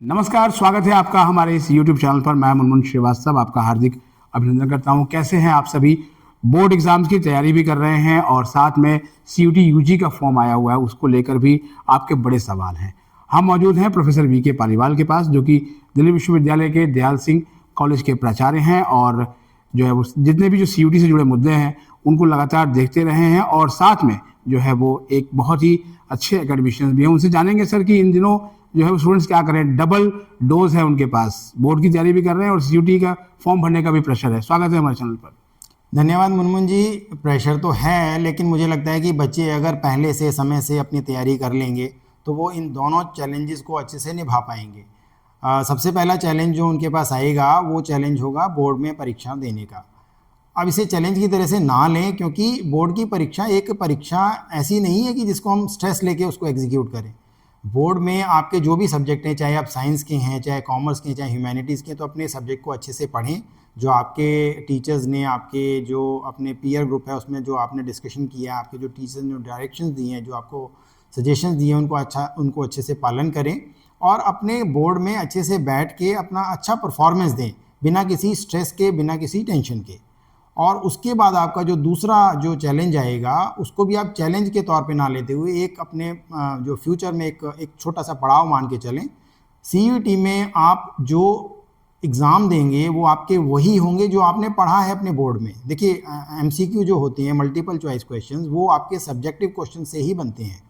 नमस्कार, स्वागत है आपका हमारे इस YouTube चैनल पर। मैं मुनमुन श्रीवास्तव आपका हार्दिक अभिनंदन करता हूं। कैसे हैं आप सभी? बोर्ड एग्जाम्स की तैयारी भी कर रहे हैं और साथ में CUT UG का फॉर्म आया हुआ है, उसको लेकर भी आपके बड़े सवाल हैं। हम मौजूद हैं प्रोफेसर VK पालीवाल के पास, जो कि दिल्ली विश्वविद्यालय के दयाल सिंह कॉलेज के प्राचार्य हैं और जो है वो जितने भी जो CUT से जुड़े मुद्दे हैं उनको लगातार देखते रहे हैं और साथ में जो है वो एक बहुत ही अच्छे एकेडमिशियंस भी हैं। उनसे जानेंगे सर कि इन दिनों जो है वो स्टूडेंट्स क्या करें। डबल डोज है उनके पास, बोर्ड की तैयारी भी कर रहे हैं और CUT का फॉर्म भरने का भी प्रेशर है। स्वागत है हमारे चैनल पर। धन्यवाद मुनमुन जी। प्रेशर तो है, लेकिन मुझे लगता है कि बच्चे अगर पहले से समय से अपनी तैयारी कर लेंगे तो वो इन दोनों चैलेंजेस को अच्छे से निभा पाएंगे। सबसे पहला चैलेंज जो उनके पास आएगा वो चैलेंज होगा बोर्ड में परीक्षा देने का। अब इसे चैलेंज की तरह से ना लें, क्योंकि बोर्ड की परीक्षा एक परीक्षा ऐसी नहीं है कि जिसको हम स्ट्रेस लेके उसको एग्जीक्यूट करें। बोर्ड में आपके जो भी सब्जेक्ट हैं, चाहे आप साइंस के हैं, चाहे कॉमर्स के हैं, चाहे ह्यूमैनिटीज़ के हैं, तो अपने सब्जेक्ट को अच्छे से पढ़ें। जो आपके टीचर्स ने, आपके जो अपने पीयर ग्रुप है उसमें जो आपने डिस्कशन किया, आपके जो टीचर्स ने डायरेक्शंस दिए हैं, जो आपको सजेशंस दिए हैं, उनको अच्छे से पालन करें और अपने बोर्ड में अच्छे से बैठ के अपना अच्छा परफॉर्मेंस दें, बिना किसी स्ट्रेस के, बिना किसी टेंशन के। और उसके बाद आपका जो दूसरा जो चैलेंज आएगा उसको भी आप चैलेंज के तौर पे ना लेते हुए एक अपने जो फ्यूचर में एक छोटा सा पड़ाव मान के चलें। CUT में आप जो एग्ज़ाम देंगे वो आपके वही होंगे जो आपने पढ़ा है अपने बोर्ड में। देखिए MCQ जो होते हैं, मल्टीपल चॉइस क्वेश्चंस, वो आपके सब्जेक्टिव क्वेश्चन से ही बनते हैं।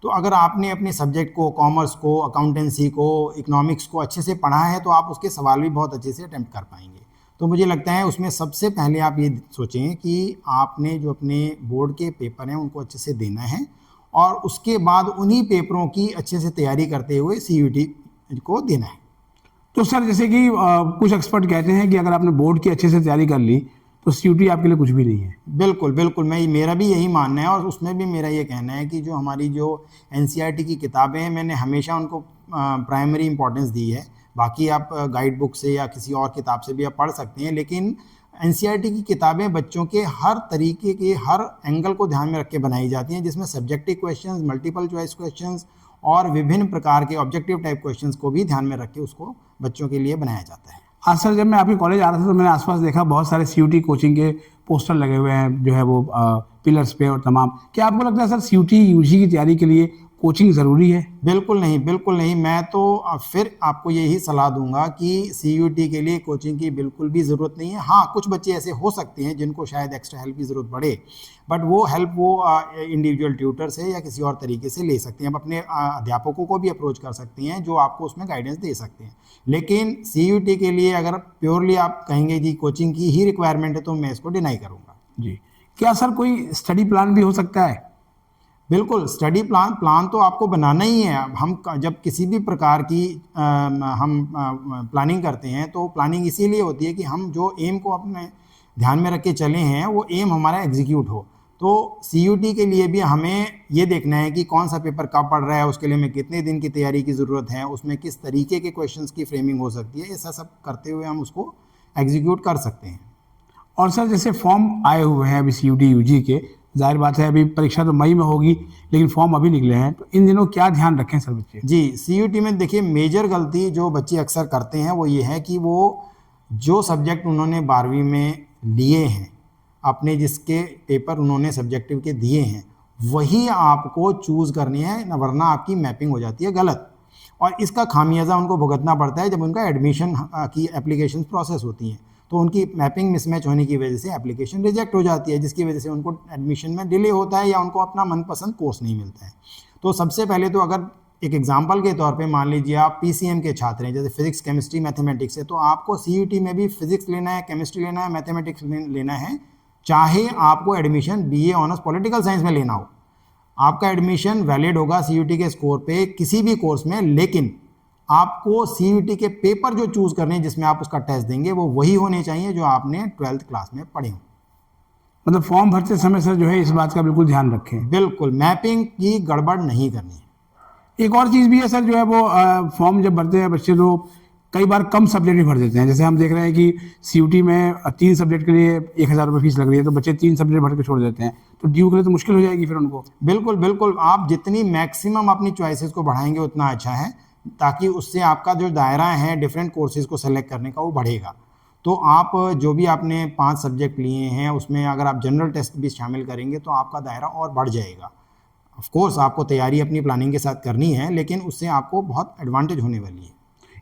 तो अगर आपने अपने सब्जेक्ट को, कॉमर्स को, अकाउंटेंसी को, इकोनॉमिक्स को अच्छे से पढ़ा है तो आप उसके सवाल भी बहुत अच्छे से अटैम्प्ट कर पाएंगे। तो मुझे लगता है उसमें सबसे पहले आप ये सोचें कि आपने जो अपने बोर्ड के पेपर हैं उनको अच्छे से देना है और उसके बाद उन्हीं पेपरों की अच्छे से तैयारी करते हुए CUT को देना है। तो सर जैसे कि कुछ एक्सपर्ट कहते हैं कि अगर आपने बोर्ड की अच्छे से तैयारी कर ली तो CUT आपके लिए कुछ भी नहीं है। बिल्कुल बिल्कुल, मेरा भी यही मानना है और उसमें भी मेरा ये कहना है कि जो हमारी जो NCERT की किताबें हैं, मैंने हमेशा उनको प्राइमरी इंपॉर्टेंस दी है। बाकी आप गाइड बुक से या किसी और किताब से भी आप पढ़ सकते हैं, लेकिन NCERT की किताबें बच्चों के हर तरीके के, हर एंगल को ध्यान में रख के बनाई जाती हैं, जिसमें subjective questions, multiple choice questions और विभिन्न प्रकार के ऑब्जेक्टिव टाइप क्वेश्चंस को भी ध्यान में रख के उसको बच्चों के लिए बनाया जाता है। हाँ सर, जब मैं आपके कॉलेज आ रहा था तो मैंने आसपास देखा बहुत सारे CUT कोचिंग के पोस्टर लगे हुए हैं जो है वो पिलर्स पे और तमाम। क्या आपको लगता है सर CUT UG की तैयारी के लिए कोचिंग ज़रूरी है? बिल्कुल नहीं, बिल्कुल नहीं। मैं तो फिर आपको यही सलाह दूंगा कि CUT के लिए कोचिंग की बिल्कुल भी ज़रूरत नहीं है। हाँ, कुछ बच्चे ऐसे हो सकते हैं जिनको शायद एक्स्ट्रा हेल्प की ज़रूरत पड़े, बट वो हेल्प वो इंडिविजुअल ट्यूटर से या किसी और तरीके से ले सकते हैं। आप अपने अध्यापकों को भी अप्रोच कर सकती हैं जो आपको उसमें गाइडेंस दे सकते हैं। लेकिन CUT के लिए अगर प्योरली आप कहेंगे जी कोचिंग की ही रिक्वायरमेंट है तो मैं इसको डिनाई करूँगा। जी, क्या सर कोई स्टडी प्लान भी हो सकता है? बिल्कुल, स्टडी प्लान तो आपको बनाना ही है। हम जब किसी भी प्रकार की हम प्लानिंग करते हैं तो प्लानिंग इसीलिए होती है कि हम जो एम को अपने ध्यान में रख के चले हैं वो एम हमारा एग्जीक्यूट हो। तो CUT के लिए भी हमें ये देखना है कि कौन सा पेपर कब पढ़ रहा है, उसके लिए हमें कितने दिन की तैयारी की ज़रूरत है, उसमें किस तरीके के क्वेश्चंस की फ्रेमिंग हो सकती है। ऐसा सब करते हुए हम उसको एग्जीक्यूट कर सकते हैं। और सर जैसे फॉर्म आए हुए हैं अभी CUT UG के, जाहिर बात है अभी परीक्षा तो मई में होगी लेकिन फॉर्म अभी निकले हैं, तो इन दिनों क्या ध्यान रखें सर बच्चे? जी, CUT में देखिए मेजर गलती जो बच्चे अक्सर करते हैं वो ये है कि वो जो सब्जेक्ट उन्होंने 12वीं में लिए हैं, अपने जिसके पेपर उन्होंने सब्जेक्टिव के दिए हैं, वही आपको चूज़ करनी है, वरना आपकी मैपिंग हो जाती है गलत। और इसका खामियाजा उनको भुगतना पड़ता है जब उनका एडमिशन की एप्लीकेशन प्रोसेस होती हैं, तो उनकी मैपिंग मिसमैच होने की वजह से एप्लीकेशन रिजेक्ट हो जाती है, जिसकी वजह से उनको एडमिशन में डिले होता है या उनको अपना मनपसंद कोर्स नहीं मिलता है। तो सबसे पहले तो अगर एक एग्जांपल के तौर पे मान लीजिए आप PCM के छात्र हैं, जैसे फिजिक्स, केमिस्ट्री, मैथमेटिक्स है, तो आपको CUT में भी फिजिक्स लेना है, केमिस्ट्री लेना है, मैथमेटिक्स लेना है, चाहे आपको admission BA honours political science में लेना हो। आपका एडमिशन वैलिड होगा CUT के स्कोर पे किसी भी कोर्स में, लेकिन आपको CUT के पेपर जो चूज करने हैं जिसमें आप उसका टेस्ट देंगे वो वही होने चाहिए जो आपने 12th क्लास में पढ़े हों। मतलब फॉर्म भरते समय सर जो है इस बात का बिल्कुल ध्यान रखें। बिल्कुल, मैपिंग की गड़बड़ नहीं करनी है। एक और चीज़ भी है सर, जो है वो फॉर्म जब भरते हैं बच्चे तो कई बार कम सब्जेक्ट भी भर देते हैं। जैसे हम देख रहे हैं कि CUT में 3 सब्जेक्ट के लिए 1000 रुपये फीस लग रही है, तो बच्चे 3 सब्जेक्ट भर के छोड़ देते हैं, तो ड्यू के लिए तो मुश्किल हो जाएगी फिर उनको। बिल्कुल बिल्कुल, आप जितनी मैक्सिमम अपनी चॉइसेस को बढ़ाएंगे उतना अच्छा है। ताकि उससे आपका जो दायरा है डिफरेंट कोर्सेज़ को सेलेक्ट करने का वो बढ़ेगा। तो आप जो भी आपने 5 सब्जेक्ट लिए हैं उसमें अगर आप जनरल टेस्ट भी शामिल करेंगे तो आपका दायरा और बढ़ जाएगा। ऑफ कोर्स आपको तैयारी अपनी प्लानिंग के साथ करनी है, लेकिन उससे आपको बहुत एडवांटेज होने वाली है।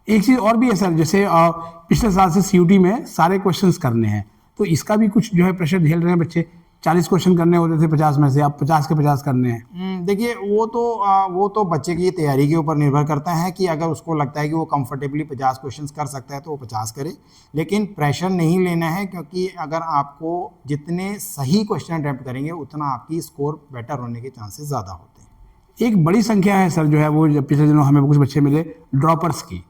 एक चीज़ और भी है सर, जैसे पिछले साल से सीयूटी में सारे क्वेश्चंस करने हैं, तो इसका भी कुछ जो है प्रेशर झेल रहे हैं बच्चे। 40 क्वेश्चन करने होते थे 50 में से, अब 50 के 50 करने हैं। देखिए वो तो बच्चे की तैयारी के ऊपर निर्भर करता है कि अगर उसको लगता है कि वो कंफर्टेबली 50 क्वेश्चंस कर सकता है तो वो 50 करे, लेकिन प्रेशर नहीं लेना है, क्योंकि अगर आपको जितने सही क्वेश्चन अटेम्प्ट करेंगे उतना आपकी स्कोर बेटर होने के चांसेस ज़्यादा होते हैं। एक बड़ी संख्या है सर जो है वो, जब पिछले दिनों हमें कुछ बच्चे मिले ड्रॉपर्स की,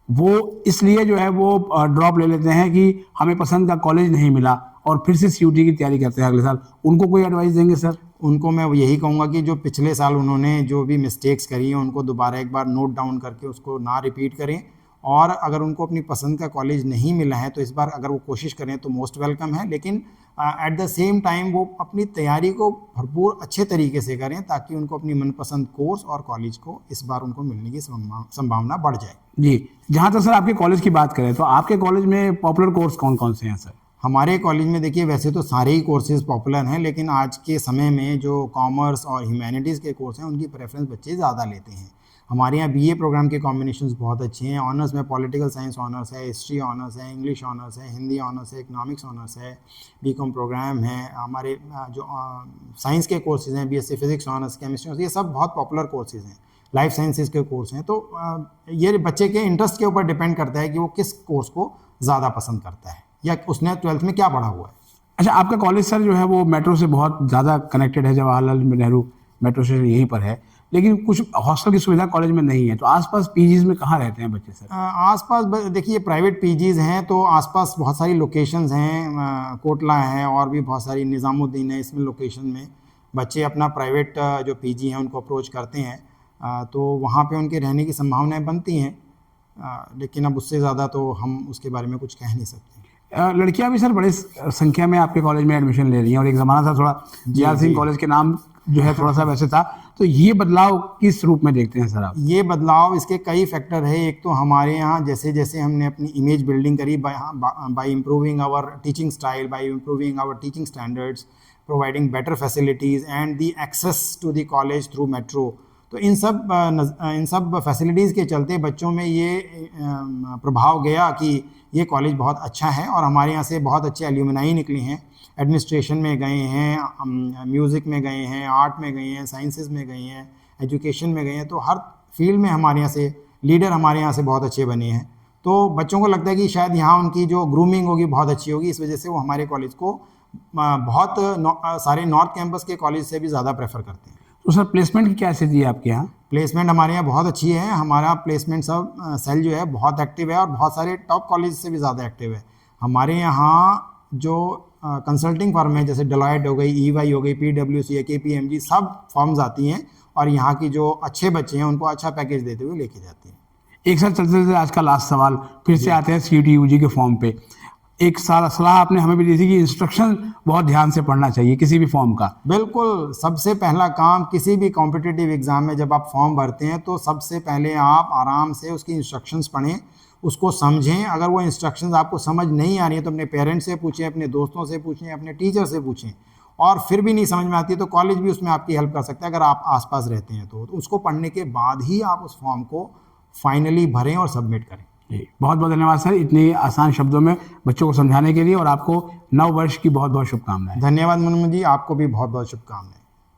वो इसलिए जो है वो ड्रॉप ले लेते हैं कि हमें पसंद का कॉलेज नहीं मिला और फिर से सीयूटी की तैयारी करते हैं अगले साल। उनको कोई एडवाइस देंगे सर? उनको मैं यही कहूँगा कि जो पिछले साल उन्होंने जो भी मिस्टेक्स करी हैं उनको दोबारा एक बार नोट डाउन करके उसको ना रिपीट करें, और अगर उनको अपनी पसंद का कॉलेज नहीं मिला है तो इस बार अगर वो कोशिश करें तो मोस्ट वेलकम है, लेकिन एट द सेम टाइम वो अपनी तैयारी को भरपूर अच्छे तरीके से करें ताकि उनको अपनी मनपसंद कोर्स और कॉलेज को इस बार उनको मिलने की संभावना बढ़ जाए। जी, जहाँ तक सर आपके कॉलेज की बात करें तो आपके कॉलेज में पॉपुलर कोर्स कौन कौन से हैं सर? हमारे कॉलेज में देखिए वैसे तो सारे ही कोर्सेज़ पॉपुलर हैं, लेकिन आज के समय में जो कॉमर्स और ह्यूमैनिटीज़ के कोर्स हैं उनकी प्रेफरेंस बच्चे ज़्यादा लेते हैं। हमारे यहाँ बीए प्रोग्राम के कॉम्बिनेशंस बहुत अच्छे हैं। ऑनर्स में पॉलिटिकल साइंस ऑनर्स है, हिस्ट्री ऑनर्स है, इंग्लिश ऑनर्स है, हिंदी ऑनर्स है, इकोनॉमिक्स ऑनर्स है, बीकॉम प्रोग्राम है। हमारे जो साइंस के कोर्सेज़ हैं, BSc physics honours, chemistry honours, ये सब बहुत पॉपुलर कोर्सेज़ हैं। लाइफ साइंसेज के कोर्स हैं। तो ये बच्चे के इंटरेस्ट के ऊपर डिपेंड करता है कि वो किस कोर्स को ज़्यादा पसंद करता है या उसने 12th में क्या पढ़ा हुआ है। अच्छा, आपका कॉलेज सर जो है वो मेट्रो से बहुत ज़्यादा कनेक्टेड है, जवाहरलाल नेहरू मेट्रो स्टेशन यहीं पर है, लेकिन कुछ हॉस्टल की सुविधा कॉलेज में नहीं है, तो आसपास पीजीज में कहाँ रहते हैं बच्चे सर? आसपास देखिए प्राइवेट पीजीज हैं तो आसपास बहुत सारी लोकेशंस हैं, कोटला है और भी बहुत सारी, निज़ामुद्दीन है, इसमें लोकेशन में बच्चे अपना प्राइवेट जो पीजी हैं उनको अप्रोच करते हैं, तो वहाँ पे उनके रहने की संभावनाएं बनती हैं, लेकिन अब उससे ज़्यादा तो हम उसके बारे में कुछ कह नहीं सकते। लड़कियां भी सर बड़ी संख्या में आपके कॉलेज में एडमिशन ले रही हैं, और एक ज़माना था थोड़ा जीआर सिंह कॉलेज के नाम जो है थोड़ा सा वैसे था, तो ये बदलाव किस रूप में देखते हैं सर आप? ये बदलाव, इसके कई फैक्टर है। एक तो हमारे यहाँ जैसे जैसे हमने अपनी इमेज बिल्डिंग करी by improving our teaching style, by improving our teaching standards, providing better facilities and the access to the college through metro, तो इन सब फैसिलिटीज़ के चलते बच्चों में ये प्रभाव गया कि ये कॉलेज बहुत अच्छा है, और हमारे यहाँ से बहुत अच्छे एल्यूमिनाई निकले हैं। एडमिनिस्ट्रेशन में गए हैं, म्यूज़िक में गए हैं, आर्ट में गए हैं, साइंसेस में गए हैं, एजुकेशन में गए हैं, तो हर फील्ड में हमारे यहाँ से लीडर हमारे यहाँ से बहुत अच्छे बने हैं। तो बच्चों को लगता है कि शायद यहाँ उनकी जो ग्रूमिंग होगी बहुत अच्छी होगी, इस वजह से वो हमारे कॉलेज को बहुत सारे नॉर्थ कैंपस के कॉलेज से भी ज़्यादा प्रेफर करते हैं। तो सर प्लेसमेंट की क्या स्थिति है आपके यहाँ? प्लेसमेंट हमारे यहाँ बहुत अच्छी है। हमारा प्लेसमेंट सब सेल जो है बहुत एक्टिव है और बहुत सारे टॉप कॉलेज से भी ज़्यादा एक्टिव है। हमारे यहाँ जो कंसल्टिंग फर्म है जैसे डेलॉयट हो गई, EY हो गई, PwC है, KPMG, सब फर्म्स आती हैं और यहाँ की जो अच्छे बच्चे हैं उनको अच्छा पैकेज देते हुए लेके जाती हैं। एक सर चलते चलते आज का लास्ट सवाल फिर से आते हैं CUET UG के फॉर्म पे। एक सलाह आपने हमें भी दी थी कि इंस्ट्रक्शन बहुत ध्यान से पढ़ना चाहिए किसी भी फॉर्म का। बिल्कुल, सबसे पहला काम किसी भी कॉम्पिटिटिव एग्ज़ाम में जब आप फॉर्म भरते हैं तो सबसे पहले आप आराम से उसकी इंस्ट्रक्शंस पढ़ें, उसको समझें। अगर वो इंस्ट्रक्शंस आपको समझ नहीं आ रही है तो अपने पेरेंट्स से पूछें, अपने दोस्तों से पूछें, अपने टीचर से पूछें, और फिर भी नहीं समझ में आती है तो कॉलेज भी उसमें आपकी हेल्प कर सकता है अगर आप आसपास रहते हैं तो उसको पढ़ने के बाद ही आप उस फॉर्म को फाइनली भरें और सबमिट करें। जी, बहुत बहुत धन्यवाद सर इतनी आसान शब्दों में बच्चों को समझाने के लिए, और आपको नव वर्ष की बहुत बहुत शुभकामनाएं। धन्यवाद मुनमुन जी, आपको भी बहुत बहुत शुभकामनाएं।